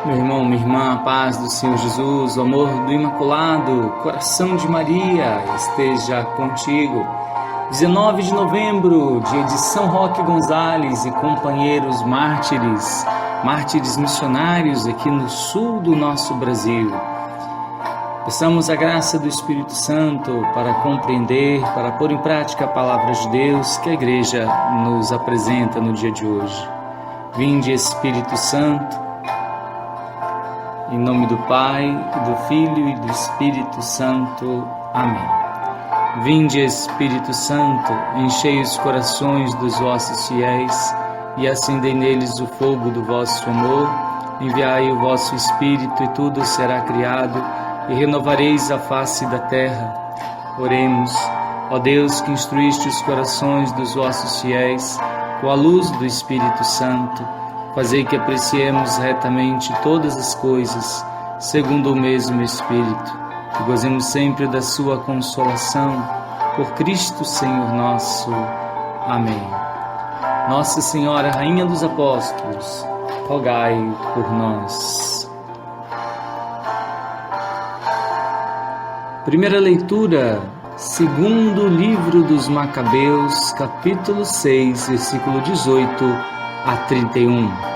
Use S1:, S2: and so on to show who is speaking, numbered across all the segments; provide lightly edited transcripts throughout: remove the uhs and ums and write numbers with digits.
S1: Meu irmão, minha irmã, a paz do Senhor Jesus, o amor do Imaculado Coração de Maria esteja contigo. 19 de novembro, dia de São Roque Gonzales e companheiros mártires missionários aqui no sul do nosso Brasil. Peçamos a graça do Espírito Santo para compreender, para pôr em prática a palavra de Deus que a Igreja nos apresenta no dia de hoje. Vinde, Espírito Santo, em nome do Pai, do Filho e do Espírito Santo. Amém. Vinde, Espírito Santo, enchei os corações dos vossos fiéis e acendei neles o fogo do vosso amor. Enviai o vosso Espírito e tudo será criado e renovareis a face da terra. Oremos, ó Deus, que instruíste os corações dos vossos fiéis com a luz do Espírito Santo. Fazei que apreciemos retamente todas as coisas, segundo o mesmo Espírito, e gozemos sempre da sua consolação, por Cristo Senhor nosso. Amém. Nossa Senhora, Rainha dos Apóstolos, rogai por nós. Primeira leitura, segundo livro dos Macabeus, capítulo 6, versículo 18 a 31.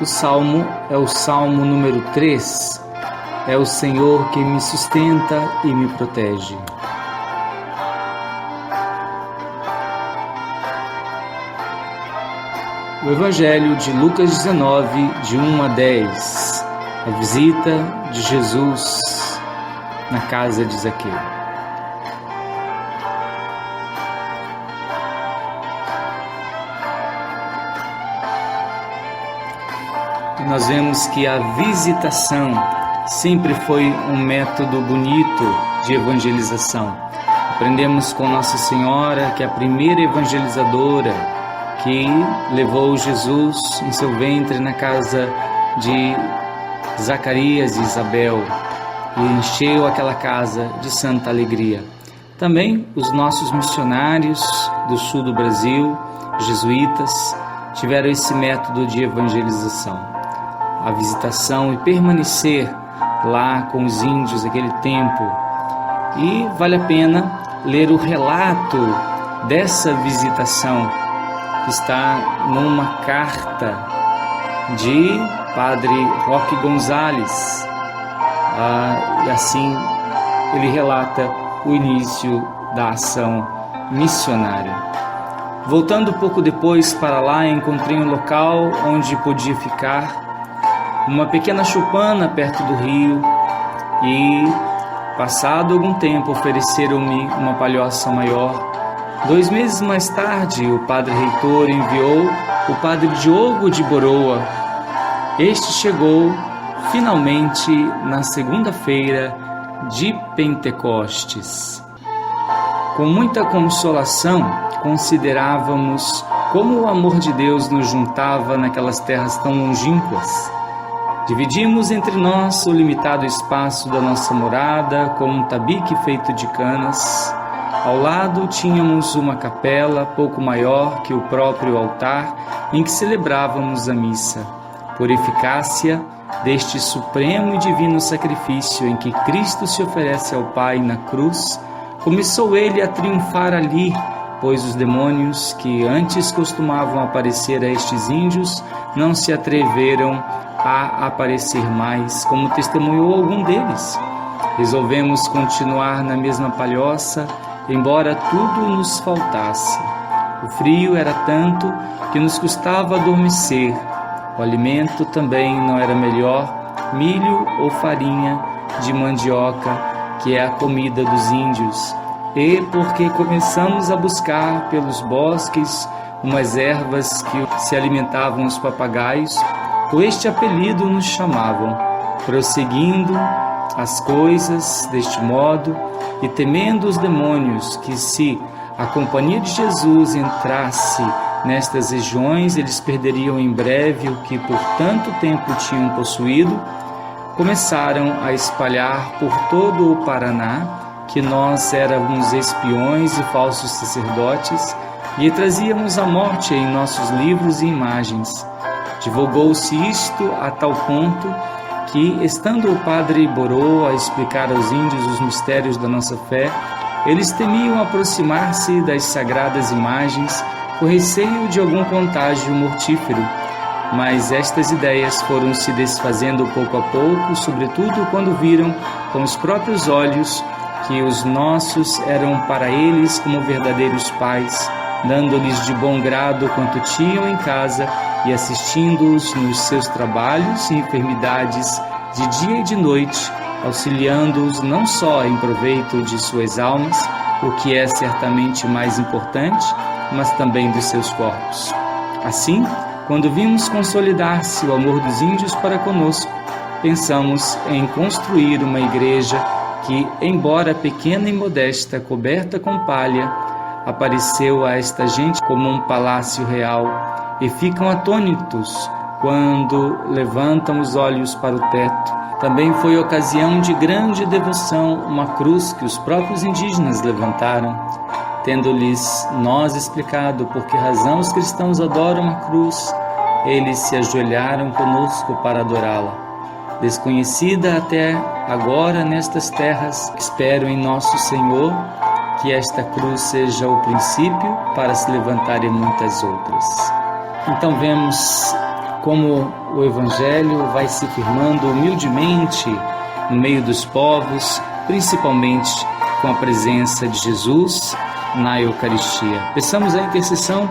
S1: O salmo é o salmo número 3. É o Senhor que me sustenta e me protege. O Evangelho de Lucas 19, de 1 a 10. A visita de Jesus na casa de Zaqueu. Nós vemos que a visitação sempre foi um método bonito de evangelização. Aprendemos com Nossa Senhora, que é a primeira evangelizadora, que levou Jesus em seu ventre na casa de Zacarias e Isabel e encheu aquela casa de santa alegria. Também os nossos missionários do sul do Brasil, jesuítas, tiveram esse método de evangelização. A visitação e permanecer lá com os índios naquele tempo. E vale a pena ler o relato dessa visitação, que está numa carta de Padre Roque Gonzales. E assim ele relata o início da ação missionária. Voltando pouco depois para lá, encontrei um local onde podia ficar, uma pequena choupana perto do rio, e, passado algum tempo, ofereceram-me uma palhoça maior. 2 meses mais tarde, o padre reitor enviou o padre Diogo de Boroa. Este chegou finalmente na segunda-feira de Pentecostes. Com muita consolação, considerávamos como o amor de Deus nos juntava naquelas terras tão longínquas. Dividimos entre nós o limitado espaço da nossa morada com um tabique feito de canas. Ao lado tínhamos uma capela pouco maior que o próprio altar em que celebrávamos a missa. Por eficácia deste supremo e divino sacrifício em que Cristo se oferece ao Pai na cruz, começou ele a triunfar ali, pois os demônios que antes costumavam aparecer a estes índios não se atreveram a aparecer mais, como testemunhou algum deles. Resolvemos continuar na mesma palhoça, embora tudo nos faltasse. O frio era tanto que nos custava adormecer. O alimento também não era melhor, milho ou farinha de mandioca, que é a comida dos índios. E porque começamos a buscar pelos bosques umas ervas que se alimentavam os papagaios, por este apelido nos chamavam. Prosseguindo as coisas deste modo e temendo os demônios que, se a companhia de Jesus entrasse nestas regiões, eles perderiam em breve o que por tanto tempo tinham possuído, começaram a espalhar por todo o Paraná que nós éramos espiões e falsos sacerdotes, e trazíamos a morte em nossos livros e imagens. Divulgou-se isto a tal ponto que, estando o padre Borô a explicar aos índios os mistérios da nossa fé, eles temiam aproximar-se das sagradas imagens por receio de algum contágio mortífero. Mas estas ideias foram se desfazendo pouco a pouco, sobretudo quando viram com os próprios olhos que os nossos eram para eles como verdadeiros pais, dando-lhes de bom grado quanto tinham em casa e assistindo-os nos seus trabalhos e enfermidades de dia e de noite, auxiliando-os não só em proveito de suas almas, o que é certamente mais importante, mas também dos seus corpos. Assim, quando vimos consolidar-se o amor dos índios para conosco, pensamos em construir uma igreja que, embora pequena e modesta, coberta com palha, apareceu a esta gente como um palácio real, e ficam atônitos quando levantam os olhos para o teto. Também foi ocasião de grande devoção uma cruz que os próprios indígenas levantaram. Tendo-lhes nós explicado por que razão os cristãos adoram a cruz, eles se ajoelharam conosco para adorá-la. Desconhecida até agora nestas terras, espero em nosso Senhor que esta cruz seja o princípio para se levantarem muitas outras. Então vemos como o Evangelho vai se firmando humildemente no meio dos povos, principalmente com a presença de Jesus na Eucaristia. Peçamos a intercessão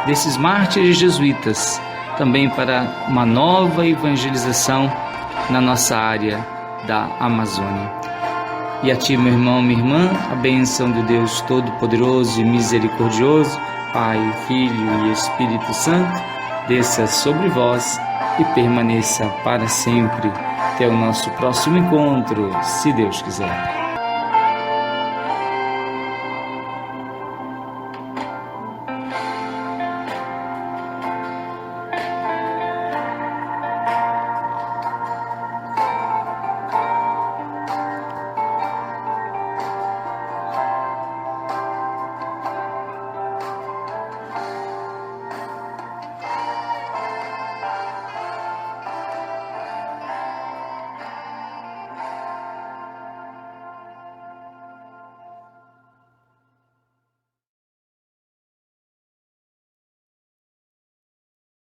S1: desses mártires jesuítas, também para uma nova evangelização na nossa área da Amazônia. E a ti, meu irmão, minha irmã, a bênção de Deus Todo-Poderoso e Misericordioso, Pai, Filho e Espírito Santo, desça sobre vós e permaneça para sempre. Até o nosso próximo encontro, se Deus quiser.